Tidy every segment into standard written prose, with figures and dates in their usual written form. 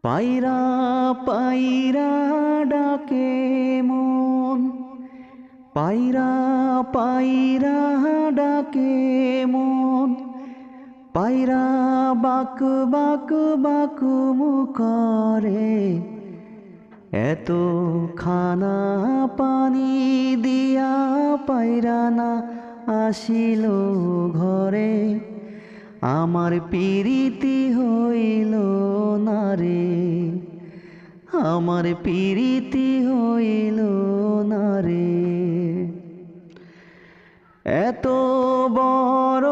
পায়রা পায়রা ডাকে মন, পায়রা পায়রা ডাকে মন, পায়রা বাক বাক বাক মুখরে, এত খানা পানি দিয়া পায়রা না আসিল ঘরে, আমার পিরিতি হইল না রে, আমার পিরিতি হইল না রে। এত বড়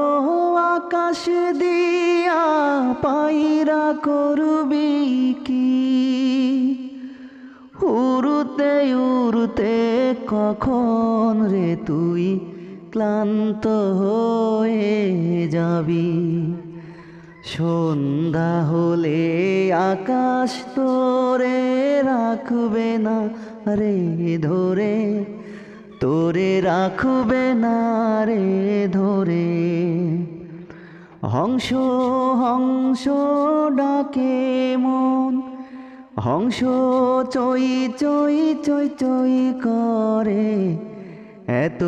আকাশ দিয়া পায়রা করবি কি, উড়তে উড়তে কখন রে তুই ক্লান্ত হয়ে যাবি। সন্ধ্যা হলে আকাশ তোরে রাখবে না রে ধরে, তোরে রাখবে না রে ধরে। হংস হংস ডাকে মন, হংস চই চই চই চই করে, এত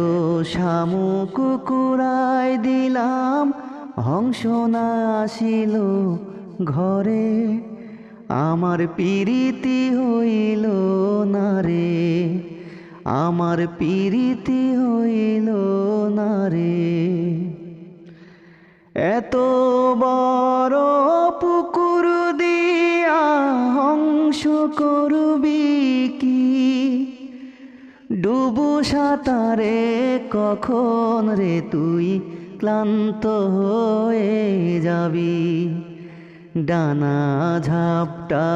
শামুক কুকুরাই দিলাম হংস না আসিল ঘরে, আমার পিরিতি হইল না রে, আমার পিরিতি হইল না রে। এত বড় পুকুর দিয়া হংস করবি কি, ডুবু সাঁতারে কখন রে তুই ক্লান্ত হয়ে যাবি। ডানা ঝাপটা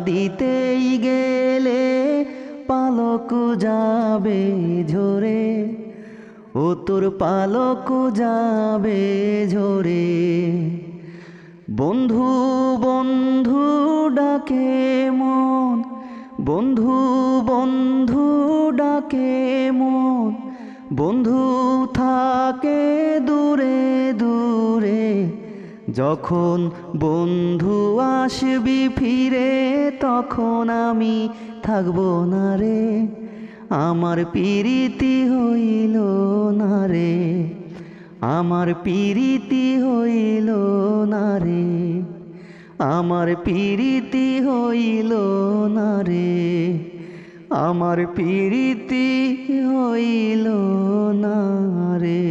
দিতেই গেলে পালক যাবে ঝরে, ও তোর পালক যাবে ঝরে। বন্ধু বন্ধু ডাকে মন, বন্ধু বন্ধু ডাকে মন, বন্ধু থাকে দূরে দূরে, যখন বন্ধু আসবি ফিরে তখন আমি থাকবো না রে, আমার পিরিতি হইল না রে, আমার পিরিতি হইল না রে, আমার পিরিতি হইল না রে, আমার পিরিতি হইল না রে।